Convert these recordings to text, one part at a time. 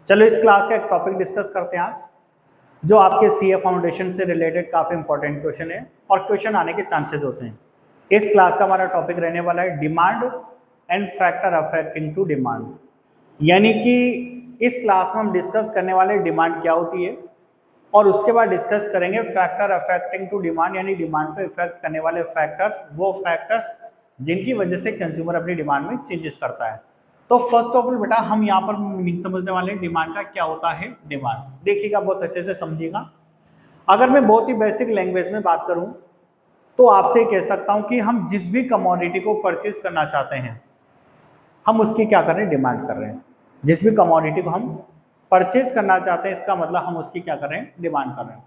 चलो इस क्लास का एक टॉपिक डिस्कस करते हैं आज, जो आपके सीए फाउंडेशन से रिलेटेड काफी इंपॉर्टेंट क्वेश्चन है और क्वेश्चन आने के चांसेस होते हैं। इस क्लास का हमारा टॉपिक रहने वाला है demand and factor affecting to demand. यानी कि इस क्लास में हम डिस्कस करने वाले डिमांड क्या होती है और उसके बाद डिस्कस करेंगे फैक्टर अफेक्टिंग टू डिमांड, यानी डिमांड को इफेक्ट करने वाले फैक्टर्स, वो फैक्टर्स जिनकी वजह से कंज्यूमर अपनी डिमांड में चेंजेस करता है। तो फर्स्ट ऑफ ऑल बेटा हम यहाँ पर मीनिंग समझने वाले हैं डिमांड का क्या होता है। डिमांड देखिएगा, बहुत अच्छे से समझिएगा। अगर मैं बहुत ही बेसिक लैंग्वेज में बात करूं तो आपसे कह सकता हूं कि हम जिस भी कमोडिटी को परचेज करना चाहते हैं हम उसकी क्या कर रहे हैं, डिमांड कर रहे हैं। जिस भी कमोडिटी को हम परचेज करना चाहते हैं इसका मतलब हम उसकी क्या कर रहे हैं, डिमांड कर रहे हैं।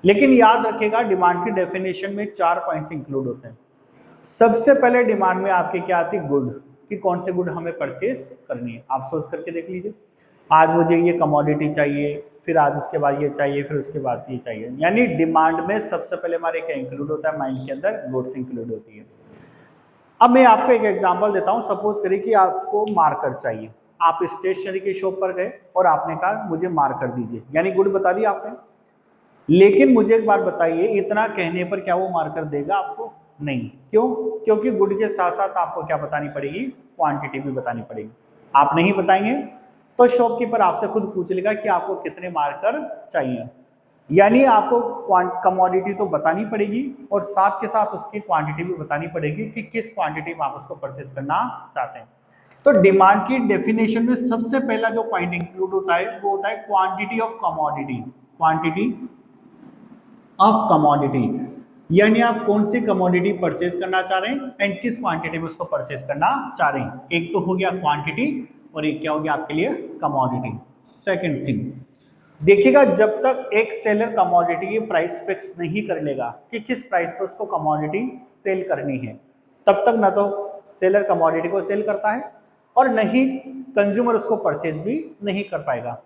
लेकिन याद रखिएगा डिमांड की डेफिनेशन में 4 पॉइंट्स इंक्लूड होते हैं। सबसे पहले डिमांड में आपकी क्या आती है, गुड, कि कौन से गुड हमें परचेज करनी है। आप सोच करके देख लीजिए, आज मुझे ये कमोडिटी चाहिए, फिर आज उसके बाद ये चाहिए, फिर उसके बाद ये चाहिए। यानी डिमांड में सबसे पहले हमारे क्या इंक्लूड होता है, माइंड के अंदर गुड्स इंक्लूड होती है। अब मैं आपको एक एग्जांपल देता हूं। सपोज करिए कि आपको मार्कर चाहिए, आप स्टेशनरी की शॉप पर गए और आपने कहा मुझे मार्कर दीजिए, यानी गुड बता दिया आपने। लेकिन मुझे एक बात बताइए, इतना कहने पर क्या वो मार्कर देगा आपको? नहीं। क्यों? क्योंकि गुड के साथ साथ आपको क्या बतानी पड़ेगी, क्वांटिटी भी बतानी पड़ेगी। आप नहीं बताएंगे तो शॉपकीपर आपसे खुद पूछ लेगा कि आपको कितने मार्कर चाहिए। यानी आपको कमोडिटी तो बतानी पड़ेगी और साथ के साथ उसकी क्वांटिटी भी बतानी पड़ेगी कि किस क्वांटिटी में आप उसको परचेस करना चाहते हैं। तो डिमांड की डेफिनेशन में सबसे पहला जो पॉइंट इंक्लूड होता है वो होता है quantity of commodity. Quantity of commodity यानी आप कौन सी कमोडिटी परचेज करना चाह रहे हैं एंड किस क्वांटिटी में उसको परचेज करना चाह रहे हैं। एक तो हो गया क्वांटिटी और एक क्या हो गया आपके लिए, कमोडिटी। सेकंड थिंग देखिएगा, जब तक एक सेलर कमोडिटी की प्राइस फिक्स नहीं कर लेगा कि किस प्राइस पर उसको कमोडिटी सेल करनी है, तब तक ना तो सेलर कमोडिटी को सेल करता है और नहीं कंज्यूमर उसको परचेज भी नहीं कर पाएगा।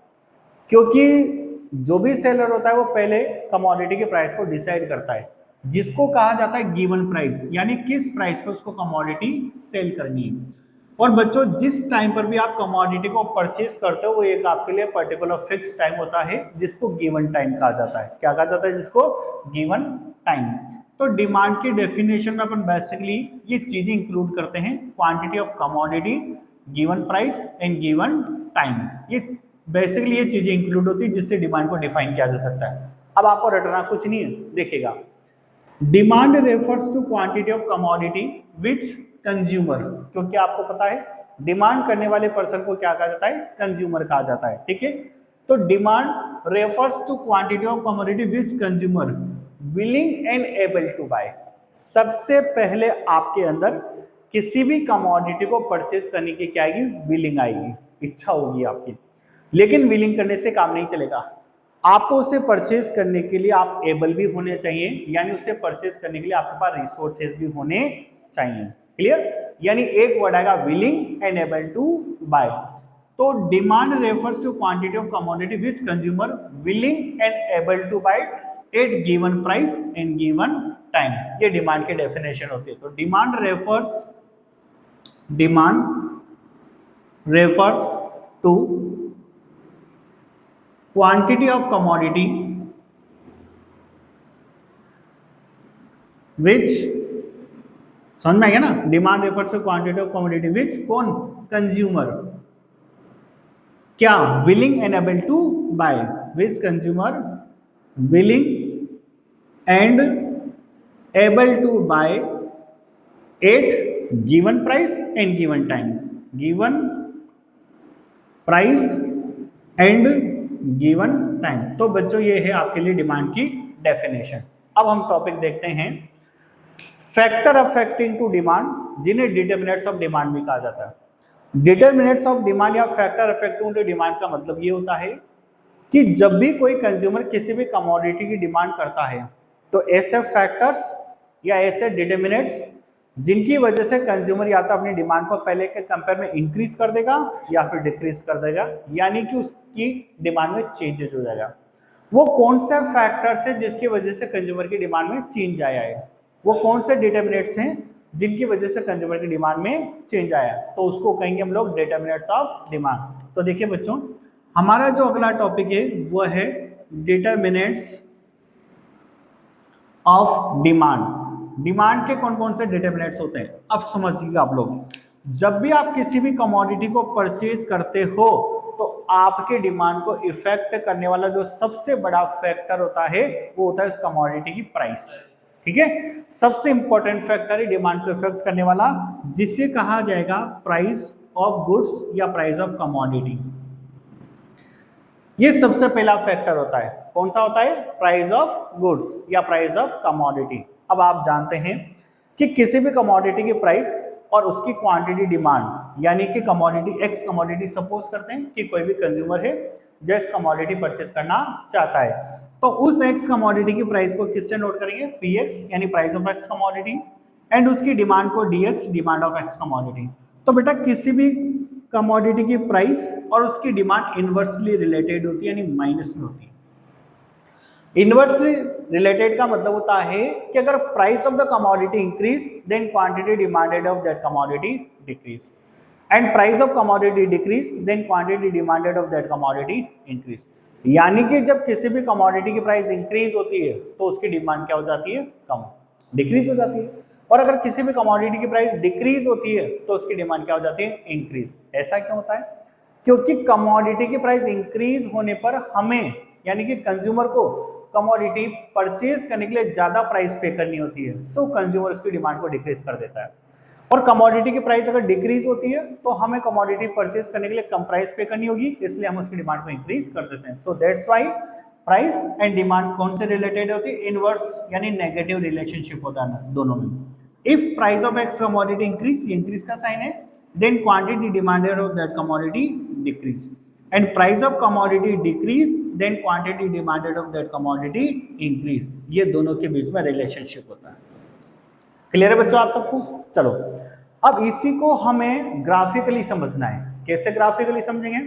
क्योंकि जो भी सेलर होता है वो पहले कमोडिटी के प्राइस को डिसाइड करता है, जिसको कहा जाता है गिवन प्राइस, यानी किस प्राइस पर उसको कमोडिटी सेल करनी है। और बच्चों जिस टाइम पर भी आप कमोडिटी को परचेज करते हो वो एक आपके लिए पर्टिकुलर फिक्स टाइम होता है जिसको गिवन टाइम कहा जाता है। क्या कहा जाता है जिसको? Given time. तो डिमांड की डेफिनेशन में अपन बेसिकली ये चीजें इंक्लूड करते हैं, quantity of commodity, given price and given time. ये बेसिकली ये चीजें इंक्लूड होती है जिससे डिमांड को डिफाइन किया जा सकता है। अब आपको रटना कुछ नहीं है, देखिएगा demand refers to quantity of commodity which consumer, क्योंकि आपको पता है डिमांड करने वाले पर्सन को क्या कहा जाता है, कंज्यूमर कहा जाता है। ठीक है, तो demand refers to quantity of commodity which consumer willing and able to buy. सबसे पहले आपके अंदर किसी भी कमोडिटी को परचेज करने की क्या आएगी, विलिंग आएगी, इच्छा होगी आपकी। लेकिन विलिंग करने से काम नहीं चलेगा, आपको उसे परचेज करने के लिए आप एबल भी होने चाहिए, यानी उसे परचेज करने के लिए आपके पास रिसोर्सेज भी होने चाहिए। क्लियर? यानी एक वर्ड आएगा willing and able to buy. तो demand refers to quantity of commodity which consumer willing and able to buy at given price and given time. ये डिमांड की डेफिनेशन होती है। तो demand refers to quantity of commodity which, समझ में आ गया ना, demand refers to quantity of commodity which कौन, कंज्यूमर क्या, willing and able to buy, which consumer willing and able to buy at given price and given time. Given price and given time. तो बच्चों ये है आपके लिए demand की definition. अब हम टॉपिक देखते हैं फैक्टर अफेक्टिंग टू डिमांड, जिन्हें डिटरमिनेंट्स ऑफ डिमांड भी कहा जाता है। डिटरमिनेंट्स ऑफ डिमांड या फैक्टर अफेक्टिंग टू डिमांड का मतलब ये होता है कि जब भी कोई कंज्यूमर किसी भी कमोडिटी की डिमांड करता है तो ऐसे फैक्टर्स या ऐसे डिटरमिनेंट्स जिनकी वजह से कंज्यूमर या तो अपनी डिमांड को पहले के कंपेयर में इंक्रीज कर देगा या फिर डिक्रीज कर देगा, यानी कि उसकी डिमांड में चेंजेस हो जाएगा। वो कौन से फैक्टर्स हैं जिसकी वजह से कंज्यूमर की डिमांड में चेंज आया है, वो कौन से डिटरमिनेंट्स हैं जिनकी वजह से कंज्यूमर की डिमांड में चेंज आया, तो उसको कहेंगे हम लोग डिटरमिनेंट्स ऑफ डिमांड। तो देखिए बच्चों, हमारा जो अगला टॉपिक है वो है डिटरमिनेंट्स ऑफ डिमांड। डिमांड के कौन कौन से डिटरमिनेंट्स होते हैं अब समझिएगा आप लोग। जब भी आप किसी भी कमोडिटी को परचेज करते हो तो आपके डिमांड को इफेक्ट करने वाला जो सबसे बड़ा फैक्टर होता है वो होता है उस कमोडिटी की प्राइस। ठीक है, सबसे इंपॉर्टेंट फैक्टर है डिमांड को इफेक्ट करने वाला, जिसे कहा जाएगा प्राइस ऑफ गुड्स या प्राइस ऑफ कमोडिटी। ये सबसे पहला फैक्टर होता है। कौन सा होता है? प्राइस ऑफ गुड्स या प्राइस ऑफ कमोडिटी। अब आप जानते हैं कि किसी भी कमोडिटी की प्राइस और उसकी क्वांटिटी डिमांड, यानी कि कमोडिटी एक्स कमोडिटी, सपोज करते हैं कि कोई भी कंज्यूमर है जो एक्स कमोडिटी परचेस करना चाहता है, तो उस एक्स कमोडिटी की प्राइस को किससे नोट करेंगे? पी एक्स यानी price of x commodity, and उसकी डिमांड को D x, demand of x commodity. तो बेटा किसी भी कमोडिटी की प्राइस और उसकी डिमांड इनवर्सली रिलेटेड होती है, यानी माइनस में होती है। इनवर्स रिलेटेड का मतलब होता है कि अगर price of the commodity increase then quantity demanded of that commodity decrease, and price of commodity decrease then quantity demanded of that commodity increase. यानी कि जब किसी भी कमोडिटी की प्राइस इंक्रीज होती है तो उसकी डिमांड क्या हो जाती है? कम, डिक्रीज हो जाती है। और अगर किसी भी कमोडिटी की प्राइस डिक्रीज होती है तो उसकी डिमांड क्या हो जाती है? इंक्रीज। ऐसा क्यों होता है? क्योंकि कमोडिटी की प्राइस इंक्रीज होने पर हमें यानी कि कंज्यूमर को कमोडिटी परचेज करने के लिए ज्यादा प्राइस पे करनी होती है, सो कंज्यूमर उसकी डिमांड को डिक्रीज कर देता है। और कमोडिटी की प्राइस अगर डिक्रीज होती है तो हमें कमोडिटी परचेज करने के लिए कम प्राइस पे करनी होगी, इसलिए हम उसकी डिमांड को इंक्रीज कर देते हैं। सो that's why price and demand कौन से रिलेटेड होती है? इनवर्स यानी नेगेटिव रिलेशनशिप होता है दोनों में। If price of x commodity increase, ये इंक्रीज का साइन है, then quantity demanded of that commodity decrease, and price of commodity decrease then quantity demanded of that commodity increase. ये दोनों के बीच में रिलेशनशिप होता है। क्लियर है बच्चों आप सबको? चलो अब इसी को हमें ग्राफिकली समझना है। कैसे ग्राफिकली समझेंगे?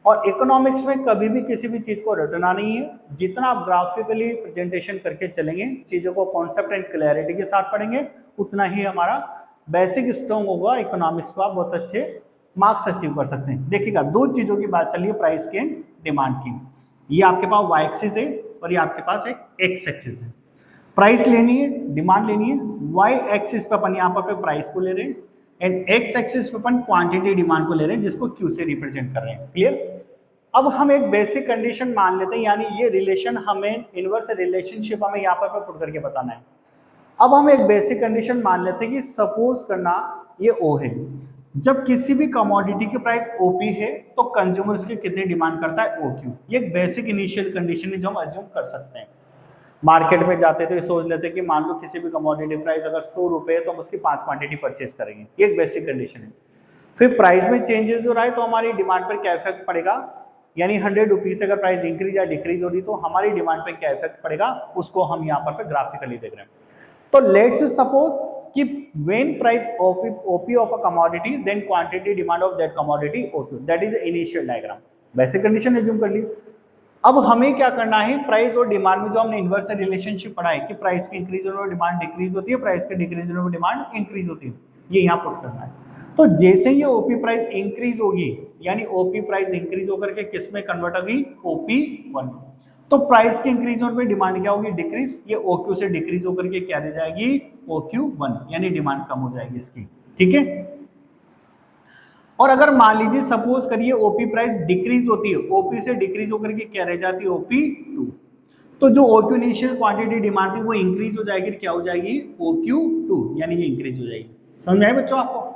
और इकोनॉमिक्स में कभी भी किसी भी चीज को रटना नहीं है, जितना आप ग्राफिकली प्रेजेंटेशन करके चलेंगे, चीजों को कॉन्सेप्ट एंड क्लैरिटी के साथ पढ़ेंगे, उतना ही हमारा बेसिक स्ट्रॉन्ग होगा। इकोनॉमिक्स को आप बहुत अच्छे मार्क्स अचीव कर सकते हैं। देखिएगा दो चीजों की बात चलिए, प्राइस की एंड डिमांड की। ये आपके पास वाई एक्सिस है और ये आपके पास एक एक्स एक्सिस है। प्राइस लेनी है, डिमांड लेनी है, वाई एक्सिस पे अपन यहाँ पर प्राइस को ले रहे हैं एंड एक्स एक्सिस पे अपन क्वांटिटी डिमांड को ले रहे हैं, जिसको क्यू से रिप्रेजेंट कर रहे हैं। क्लियर? अब हम एक बेसिक कंडीशन मान लेते हैं, यानी ये रिलेशन हमें इनवर्स रिलेशनशिप हमें यहाँ पर पुट करके बताना है। अब हम एक बेसिक कंडीशन मान लेते हैं कि सपोज करना ये ओ है। जब किसी भी कमोडिटी की प्राइस ओपी है तो कंज्यूमर उसकी कितनी डिमांड करता है? O Q. ये एक बेसिक इनिशियल कंडीशन है जो हम अज्यूम कर सकते हैं। मार्केट में जाते तो ये सोच लेते हैं कि मान लो किसी भी कमोडिटी प्राइस अगर 100 रुपए है तो हम उसकी 5 क्वांटिटी परचेज करेंगे। ये एक बेसिक कंडीशन है। फिर प्राइस में चेंजेस हो रहा है तो हमारी डिमांड पर क्या इफेक्ट पड़ेगा? यानी 100 रुपीज से अगर प्राइस इंक्रीज या डिक्रीज हो रही तो हमारी डिमांड पर क्या इफेक्ट पड़ेगा, उसको हम यहाँ पर ग्राफिकली देख रहे हैं। तो लेट्स सपोज कि when price OP of a commodity then quantity demand of that commodity OQ, that is initial diagram. Basic condition assume कर ली। अब हमें क्या करना है? प्राइस और डिमांड में जो हमने इनवर्स रिलेशनशिप पढ़ा है कि प्राइस के इंक्रीज होने पर डिमांड डिक्रीज होती है, प्राइस के डिक्रीज होने पर डिमांड इंक्रीज होती है, ये यहाँ पुट करना है। तो जैसे ये ओपी प्राइस इंक्रीज होगी, यानी ओपी प्राइस इंक्रीज होकर के किस में कन्वर्ट होगी? OP1। तो प्राइस के इंक्रीज होने पर डिमांड क्या होगी? डिक्रीज। ये OQ से डिक्रीज होकर के क्या रह जाएगी? OQ1, यानी डिमांड कम हो जाएगी इसकी। ठीक है? और अगर मान लीजिए सपोज करिए ओपी प्राइस डिक्रीज होती है, ओपी से डिक्रीज होकर के क्या रह जाती है? OP2। तो जो OQ इनिशियल क्वांटिटी डिमांड थी वो इंक्रीज हो जाएगी, क्या हो जाएगी? OQ2, यानी ये इंक्रीज हो जाएगी। समझ आए बच्चों आपको?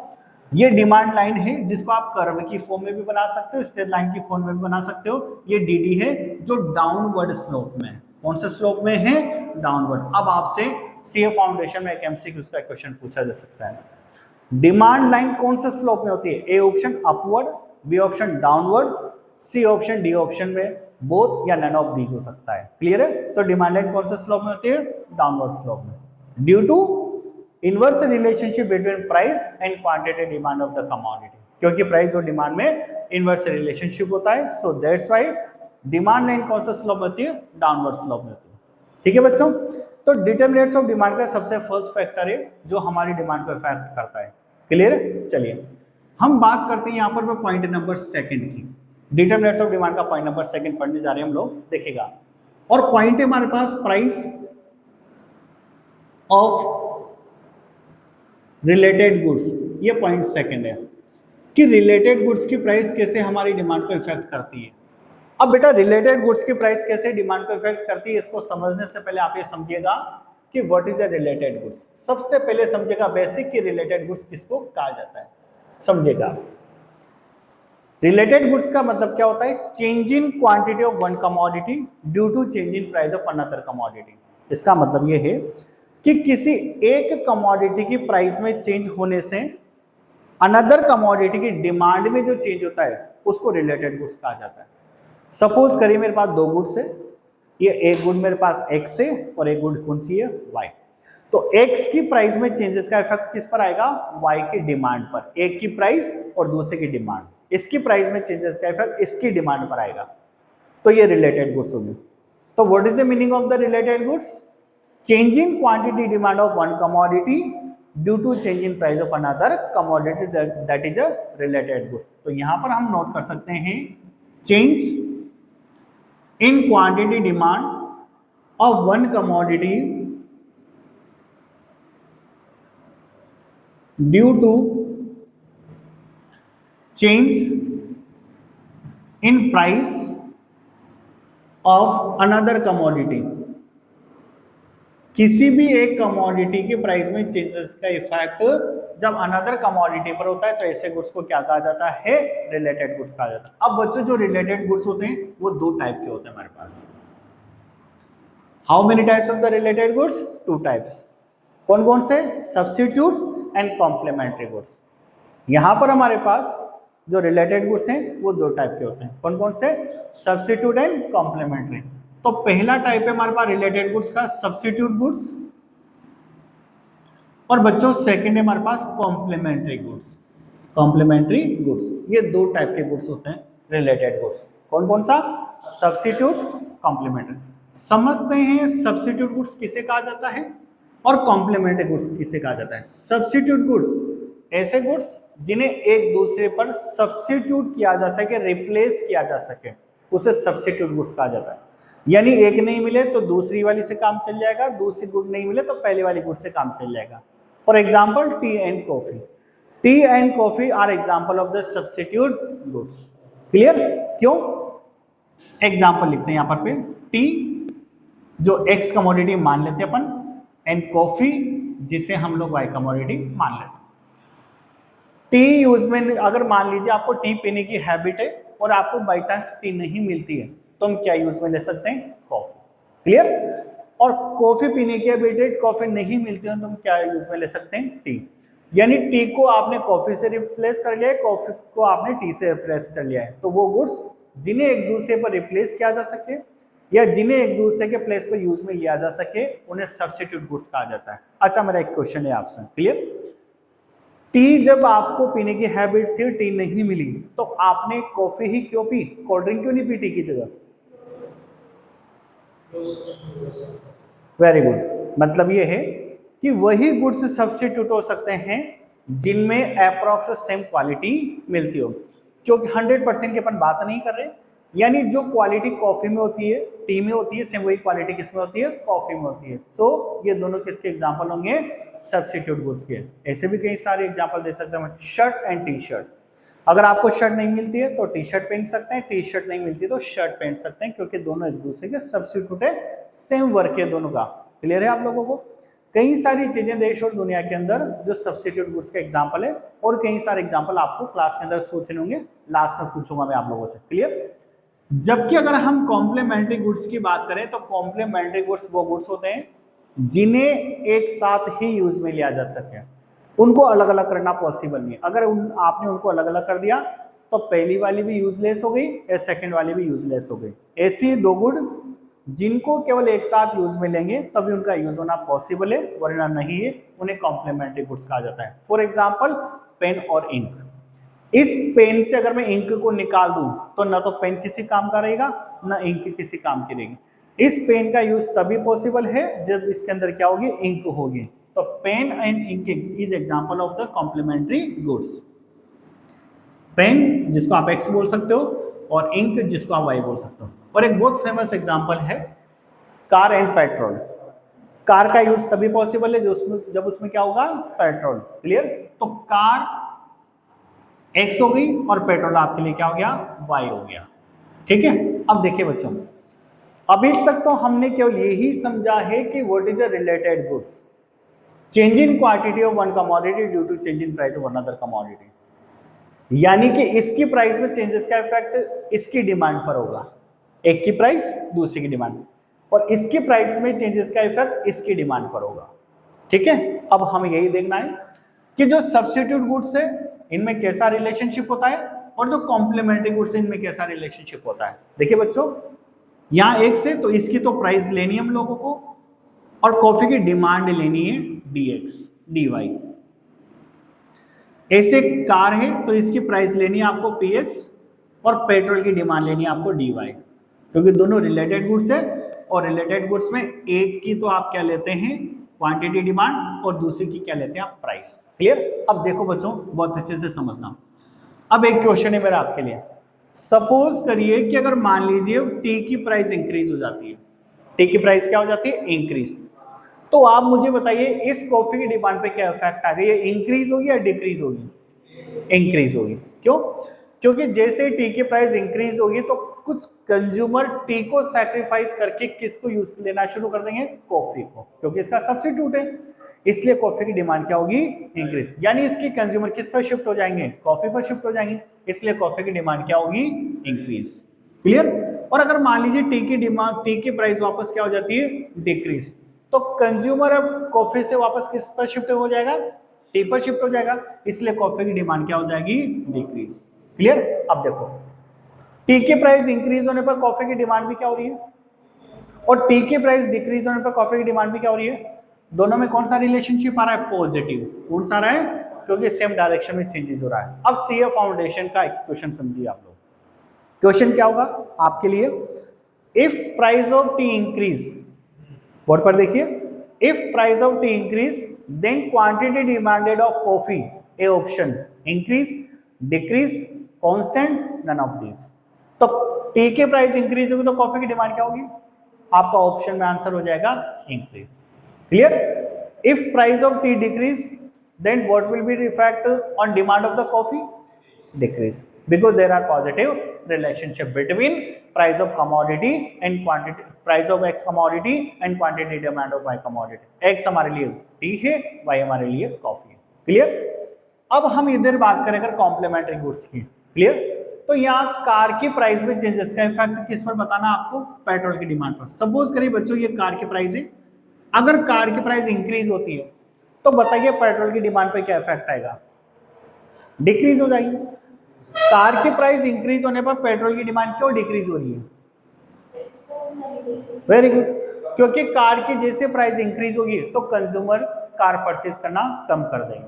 ये डिमांड लाइन है जिसको आप कर्व की फॉर्म में भी बना सकते हो, स्ट्रेट लाइन की फॉर्म में भी बना सकते हो। ये DD है जो डाउनवर्ड स्लोप में है। कौन से स्लोप में है? डाउनवर्ड। अब आपसे सीए फाउंडेशन में एक MCQ का क्वेश्चन पूछा जा सकता है, डिमांड लाइन कौन से स्लोप में होती है? A option upward, B option downward, C option D option में बोथ या नन ऑफ दीज हो सकता है। क्लियर है? तो डिमांड लाइन कौन से स्लोप में होती है? डाउनवर्ड स्लोप में, due to inverse relationship between price and quantity demand of the commodity. क्योंकि प्राइस और डिमांड में इनवर्स रिलेशनशिप होता है, so that's why demand line कौन सा स्लोप में होती है? डाउनवर्ड स्लोप में होती है। ठीक है बच्चों? तो डिटरमिनेंट्स ऑफ डिमांड का सबसे फर्स्ट फैक्टर है जो हमारी डिमांड को इफेक्ट करता है। क्लियर है? चलिए हम बात करते हैं यहाँ पर पॉइंट नंबर सेकंड की। डिटरमिनेंट्स ऑफ डिमांड का पॉइंट नंबर सेकंड पढ़ने जा रहे हैं हम लोग, देखिएगा। और पॉइंट है हमारे पास प्राइस ऑफ रिलेटेड गुड्स, ये पॉइंट सेकंड है कि रिलेटेड गुड्स की प्राइस कैसे हमारी डिमांड को इफेक्ट करती है। अब बेटा रिलेटेड गुड्स की प्राइस कैसे डिमांड को इफेक्ट करती है, इसको समझने से पहले आप ये समझिएगा कि what is the related goods. सबसे पहले समझिएगा बेसिक कि रिलेटेड गुड्स किसको कहा जाता है, समझिएगा। रिलेटेड गुड्स का मतलब क्या होता है, change in quantity of one commodity due to change in price of another commodity. इसका मतलब ये है कि किसी एक कमोडिटी की प्राइस में चेंज होने से अनदर कमोडिटी की डिमांड में जो चेंज होता है उसको रिलेटेड गुड्स कहा जाता है। सपोज करिए मेरे पास दो गुड्स है, ये एक गुड मेरे पास एक्स है और एक गुड कौन सी है, वाई। तो एक्स की प्राइस में चेंजेस का इफेक्ट किस पर आएगा, वाई की डिमांड पर। एक की प्राइस और दूसरे की डिमांड, इसकी प्राइस में चेंजेस का इफेक्ट इसकी डिमांड पर आएगा, तो ये रिलेटेड गुड्स होगी। तो what is the meaning of the related goods, change in quantity demand of one commodity due to change in price of another commodity, that is a related goods. तो यहां पर हम नोट कर सकते हैं चेंज in quantity demand of one commodity due to change in price of another commodity। किसी भी एक कमोडिटी की प्राइस में चेंजेस का इफेक्ट जब अनदर कमोडिटी पर होता है तो ऐसे गुड्स को क्या कहा जाता है, रिलेटेड गुड्स कहा जाता है। अब बच्चों जो रिलेटेड गुड्स होते हैं वो दो टाइप के होते हैं हमारे पास। How many types of the related goods, two types. कौन कौन से, सब्स्टिट्यूट एंड कॉम्प्लीमेंट्री गुड्स। यहां पर हमारे पास जो रिलेटेड गुड्स हैं वो दो टाइप के होते हैं। कौन कौन से, सब्स्टिट्यूट एंड कॉम्प्लीमेंट्री। तो पहला टाइप है हमारे पास रिलेटेड गुड्स का सब्स्टिट्यूट गुड्स, और बच्चों सेकंड है हमारे पास कॉम्प्लीमेंट्री गुड्स। कॉम्प्लीमेंट्री गुड्स, ये दो टाइप के गुड्स होते हैं रिलेटेड गुड्स। कौन कौन सा, सब्स्टिट्यूट, कॉम्प्लीमेंट्री। समझते हैं सब्स्टिट्यूट गुड्स किसे कहा जाता है और कॉम्प्लीमेंट्री गुड्स किसे कहा जाता है। सब्स्टिट्यूट गुड्स ऐसे गुड्स जिन्हें एक दूसरे पर सब्स्टिट्यूट किया जा सके, रिप्लेस किया जा सके, उसे सब्स्टिट्यूट गुड्स कहा जाता है। यानी एक नहीं मिले तो दूसरी वाली से काम चल जाएगा, दूसरी गुड नहीं मिले तो पहली वाली गुड से काम चल जाएगा। For example tea and coffee, tea and coffee are example of the substitute goods. Clear, क्यों, एग्जाम्पल लिखते हैं यहाँ पर पे, टी जो एक्स कमोडिटी मान लेते हैं अपन, एंड कॉफी जिसे हम लोग वाई कमोडिटी मान लेते हैं। टी यूज में अगर मान लीजिए आपको टी पीने की हैबिट है और आपको बाई चांस टी नहीं मिलती है तो हम क्या यूज में ले सकते हैं, कॉफी। क्लियर, और कॉफी पीने की हैबिट, कॉफी नहीं मिलती है तो हम क्या यूज में ले सकते हैं, टी। यानी टी को आपने कॉफी से रिप्लेस कर लिया है, कॉफी को आपने टी से रिप्लेस कर लिया है। तो वो गुड्स जिन्हें एक दूसरे पर रिप्लेस किया जा सके या जिन्हें एक दूसरे के प्लेस पर यूज में लिया जा सके उन्हें सब्स्टिट्यूट गुड्स कहा जाता है। अच्छा, मेरा एक क्वेश्चन है आपसे, क्लियर, टी जब आपको पीने की हैबिट थी, टी नहीं मिली तो आपने कॉफी ही क्यों पी, कोल्ड ड्रिंक क्यों नहीं पी टी की जगह। वेरी गुड, मतलब ये है कि वही गुड्स सब्स्टिट्यूट हो सकते हैं जिनमें अप्रॉक्स सेम क्वालिटी मिलती हो, क्योंकि 100% की अपन बात नहीं कर रहे। यानी जो क्वालिटी कॉफी में होती है, टी में होती है, सेम वही क्वालिटी किसमें होती है, कॉफी में होती है। सो ये दोनों किसके एग्जांपल होंगे, सब्स्टिट्यूट गुड्स के। ऐसे भी कई सारे एग्जांपल दे सकते हैं, शर्ट एंड टी शर्ट। अगर आपको शर्ट नहीं मिलती है तो टी शर्ट पहन सकते हैं, टी शर्ट नहीं मिलती तो शर्ट पहन सकते हैं, क्योंकि दोनों एक दूसरे के सब्स्टिट्यूट है, सेम वर्क है दोनों का। क्लियर है आप लोगों को। कई सारी चीजें देश और दुनिया के अंदर जो सब्स्टिट्यूट गुड्स का एग्जांपल है, और कई सारे एग्जांपल आपको क्लास के अंदर सोचने होंगे, लास्ट में पूछूंगा मैं आप लोगों से। क्लियर, जबकि अगर हम कॉम्प्लीमेंट्री गुड्स की बात करें तो कॉम्प्लीमेंट्री गुड्स वो गुड्स होते हैं जिन्हें एक साथ ही यूज में लिया जा सके, उनको अलग अलग करना पॉसिबल नहीं है। अगर आपने उनको अलग अलग कर दिया तो पहली वाली भी यूजलेस हो गई या सेकंड वाली भी यूजलेस हो गई। ऐसी दो गुड जिनको केवल एक साथ यूज में लेंगे तभी उनका यूज होना पॉसिबल है, वरना नहीं है, उन्हें कॉम्प्लीमेंट्री गुड्स कहा जाता है। फॉर एग्जाम्पल पेन और इंक। इस पेन से अगर मैं इंक को निकाल दूं तो ना तो पेन किसी काम का रहेगा ना इंक किसी काम की रहेगी। इस पेन का यूज तभी पॉसिबल है जब इसके अंदर क्या होगी, इंक होगी। तो pen and inking is example of the complementary goods. Pen जिसको आप एक्स बोल सकते हो, और इंक जिसको आप वाई बोल सकते हो। और एक बहुत फेमस एग्जांपल है कार एंड पेट्रोल। कार का यूज तभी पॉसिबल है जब उसमें क्या होगा, पेट्रोल। क्लियर? तो कार एक्स हो गई और पेट्रोल आपके लिए क्या हो गया, वाई हो गया। ठीक है, अब देखिए बच्चों, अभी तक तो हमने केवल यही समझा है कि what is the related goods, change in quantity of one commodity due to change in price of another commodity, यानी कि इसकी प्राइस में चेंजेस का इफेक्ट इसकी डिमांड पर होगा, एक की प्राइस दूसरी की डिमांड, और इसकी प्राइस में चेंजेस का इफेक्ट इसकी डिमांड पर होगा। ठीक है, अब हमें यही देखना है कि जो सब्स्टिट्यूट गुड्स है इनमें कैसा रिलेशनशिप होता है और जो कॉम्प्लीमेंट्री गुड्स है इनमें कैसा रिलेशनशिप होता है। देखिए बच्चों, यहां एक से तो इसकी तो प्राइस लेनी है हम लोगों को, और कॉफी की डिमांड लेनी है dx dy। ऐसे कार है तो इसकी प्राइस लेनी है आपको px और पेट्रोल की डिमांड लेनी है आपको dy, क्योंकि दोनों रिलेटेड गुड्स है और रिलेटेड गुड्स में एक की तो आप क्या लेते हैं क्वांटिटी डिमांड और दूसरी की क्या लेते हैं आप प्राइस। क्लियर? अब देखो बच्चों, बहुत अच्छे से समझना। अब एक क्वेश्चन है मेरा आपके लिए, सपोज करिए कि अगर मान लीजिए टी की प्राइस इंक्रीज हो जाती है, टी की प्राइस क्या हो जाती है, इंक्रीज, तो आप मुझे बताइए इस कॉफी की डिमांड पे क्या इफेक्ट आ गया, इंक्रीज होगी या डिक्रीज होगी, इंक्रीज होगी। क्यों? क्योंकि जैसे टी की प्राइस इंक्रीज होगी तो कुछ कंज्यूमर टी को सैक्रिफाइस करके किसको यूज लेना शुरू कर देंगे, कॉफी को, क्योंकि इसका सब्स्टिट्यूट है, इसलिए कॉफी की डिमांड क्या होगी, इंक्रीज, यानी इसके कंज्यूमर किस पर शिफ्ट हो जाएंगे, कॉफी पर शिफ्ट हो जाएंगे, इसलिए कॉफी की डिमांड क्या होगी, इंक्रीज। क्लियर? और अगर मान लीजिए टी की डिमांड, टी की प्राइस वापस क्या हो जाती है, डिक्रीज, तो कंज्यूमर अब कॉफी से वापस किस पर शिफ्ट हो जाएगा, टी पर शिफ्ट हो जाएगा, इसलिए कॉफी की डिमांड क्या हो जाएगी, डिक्रीज। क्लियर? अब देखो, टी की प्राइस इंक्रीज होने पर कॉफी की डिमांड भी क्या हो रही है, और टी की प्राइस डिक्रीज होने पर कॉफी की डिमांड भी क्या हो रही है, दोनों में कौन सा रिलेशनशिप आ रहा है, पॉजिटिव। कौन सा आ रहा है, क्योंकि सेम डायरेक्शन में चेंजेस हो रहा है। अब सीए फाउंडेशन का एक क्वेश्चन समझिए आप लोग। क्वेश्चन क्या होगा आपके लिए, if price of tea increase, board पर देखिए, if price of tea increase then quantity demanded of coffee, A option, increase, decrease, constant, none of this. तो टी की प्राइस इंक्रीज होगी तो कॉफी की डिमांड क्या होगी, आपका ऑप्शन में आंसर हो जाएगा increase. Clear? If price of tea decrease then what will be the effect on demand of the coffee, decrease, because there are positive relationship between price of commodity and quantity, price of x commodity and quantity demand of y commodity. X हमारे लिए T है, Y हमारे लिए coffee है। Clear? अब हम इधर बात करें अगर कॉम्प्लीमेंट्री गुड्स की। क्लियर? तो यहाँ कार की प्राइस में चेंजेस का इफेक्ट किस पर बताना आपको, पेट्रोल की डिमांड पर। सपोज करिए बच्चों ये कार की प्राइस है, अगर कार की प्राइस इंक्रीज होती है तो बताइए पेट्रोल की डिमांड पर क्या इफेक्ट आएगा, डिक्रीज हो जाएगी। कार की प्राइस इंक्रीज होने पर पेट्रोल की डिमांड क्यों डिक्रीज हो रही है, वेरी गुड, क्योंकि कार की जैसे प्राइस इंक्रीज होगी तो कंज्यूमर कार परचेज करना कम कर देंगे,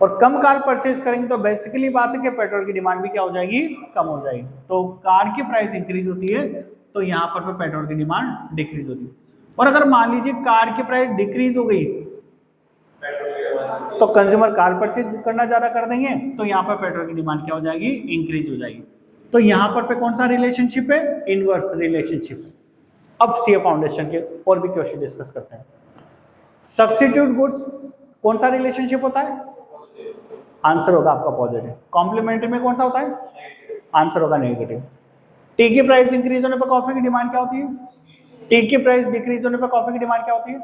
और कम कार परचेज करेंगे तो बेसिकली बात है कि पेट्रोल की डिमांड भी क्या हो जाएगी, कम हो जाएगी। तो कार की प्राइस इंक्रीज होती है तो यहाँ पर पेट्रोल की डिमांड डिक्रीज होती है। और अगर मान लीजिए कार की प्राइस डिक्रीज हो गई तो कंज्यूमर कार परचेज करना ज्यादा कर देंगे, तो यहाँ पर पेट्रोल की डिमांड क्या हो जाएगी, इंक्रीज हो जाएगी। तो यहाँ पर कौन सा रिलेशनशिप है, इनवर्स रिलेशनशिप। अब सीए फाउंडेशन के और भी क्वेश्चन डिस्कस करते हैं। सब्स्टिट्यूट गुड्स कौन सा रिलेशनशिप होता है, आंसर होगा आपका पॉजिटिव। कॉम्प्लीमेंट्री में कौन सा होता है, आंसर होगा नेगेटिव। टी की प्राइस इंक्रीज होने पर कॉफी की डिमांड क्या होती है, टी की प्राइस डिक्रीज होने पर कॉफी की डिमांड क्या होती है,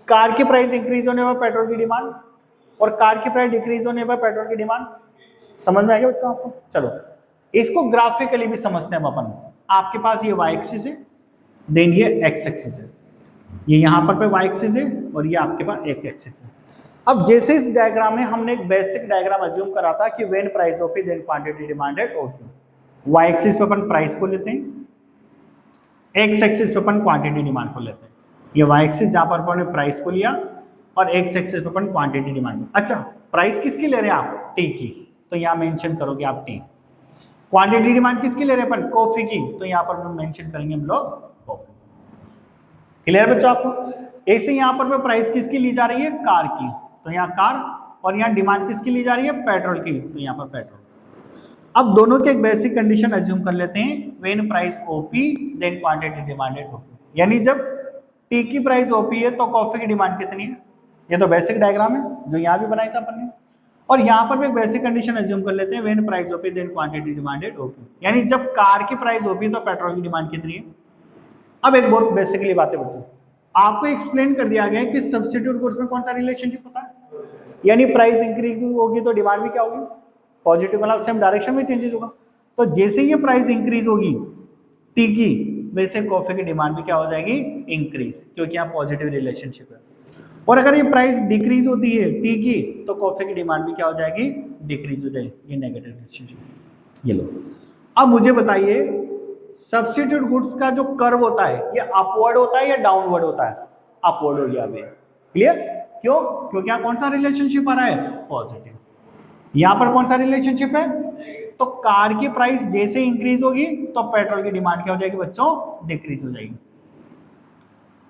कार की प्राइस इंक्रीज होने पर पेट्रोल की डिमांड, और कार की प्राइस डिक्रीज होने पर पेट्रोल की डिमांड। समझ में आ गया बच्चों आपको? चलो इसको ग्राफिकली भी समझते हैं अपन। आपके पास ये वाई एक्सिस है, देन ये एक्स एक्सिस है, ये यहाँ पर वाई एक्सिस है और ये आपके पास एक एक्सिस है। अब जैसे इस डायग्राम में हमने एक बेसिक डायग्राम अज्यूम करा था कि when price of P then quantity demanded okay, y axis पे अपन प्राइस को लेते हैं, एक्स एक्सिस पे अपन क्वांटिटी डिमांड को लेते हैं। ये वाई एक्सिस जहां पर अपन ने प्राइस को लिया और एक्स एक्सिस पे अपन क्वांटिटी डिमांड। अच्छा, प्राइस किसकी ले रहे हैं आप, टी की, तो यहाँ मेंशन करोगे आप टी। क्वांटिटी डिमांड किसकी ले रहे हैं अपन, कॉफी की, तो यहाँ पर मेंशन करेंगे हम लोग कॉफी। क्लियर बच्चों आपको? ऐसे यहाँ पर प्राइस किसकी ली जा रही है, कार की, तो यहाँ कार, और यहाँ डिमांड किसकी ली जा रही है, पेट्रोल की, तो यहाँ पर पेट्रोल। अब दोनों के एक बेसिक कंडीशन अज्यूम कर लेते हैं, when price OP then quantity demanded OP, यानी जब टी की प्राइस ओपी है तो कॉफी की डिमांड कितनी है। ये तो बेसिक डायग्राम है जो यहाँ भी बनाया था अपन ने। और यहाँ पर भी एक बेसिक कंडीशन अज्यूम कर लेते हैं, when price OP then quantity demanded OP, यानी जब कार की प्राइस ओपी तो पेट्रोल की डिमांड कितनी है। अब एक बहुत बेसिकली बात है बच्चों, आपको एक्सप्लेन कर दिया गया है कि सब्स्टिट्यूट गुड्स में कौन सा रिलेशनशिप होता है, यानी प्राइस इंक्रीज होगी तो डिमांड भी क्या होगी, पॉजिटिव, मतलब सेम डायरेक्शन में चेंजेस होगा। तो जैसे ये प्राइस इंक्रीज होगी टी की, वैसे कॉफी की डिमांड भी क्या हो जाएगी, इंक्रीज, क्योंकि यहाँ पॉजिटिव रिलेशनशिप है। और अगर ये प्राइस डिक्रीज होती है टी की, तो कॉफी की डिमांड भी क्या हो जाएगी, डिक्रीज हो जाएगी, ये नेगेटिव रिलेशनशिप। ये लो, अब मुझे बताइए सब्स्टिट्यूट गुड्स का जो कर्व होता है ये अपवर्ड होता है या डाउनवर्ड होता है, अपवर्ड हो गया अभी, क्लियर, क्यों, क्योंकि यहाँ कौन सा रिलेशनशिप आ रहा है, पॉजिटिव। यहाँ पर कौन सा रिलेशनशिप है, तो कार की प्राइस जैसे इंक्रीज होगी तो पेट्रोल की डिमांड क्या हो जाएगी बच्चों, डिक्रीज हो जाएगी।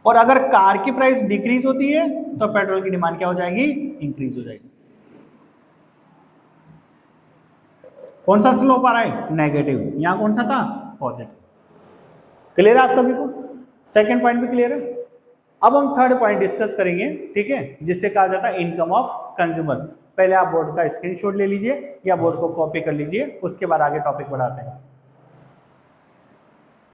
और अगर कार की प्राइस डिक्रीज होती है तो पेट्रोल की डिमांड क्या हो जाएगी, इंक्रीज हो जाएगी। कौन सा स्लोप आ रहा है, नेगेटिव, यहां कौन सा था, पॉजिटिव। क्लियर है आप सभी को, सेकंड पॉइंट भी क्लियर है। अब हम थर्ड पॉइंट डिस्कस करेंगे, ठीक है, जिससे कहा जाता है इनकम ऑफ कंज्यूमर। पहले आप बोर्ड का स्क्रीनशॉट ले लीजिए या बोर्ड को कॉपी कर लीजिए, उसके बाद आगे टॉपिक बढ़ाते हैं।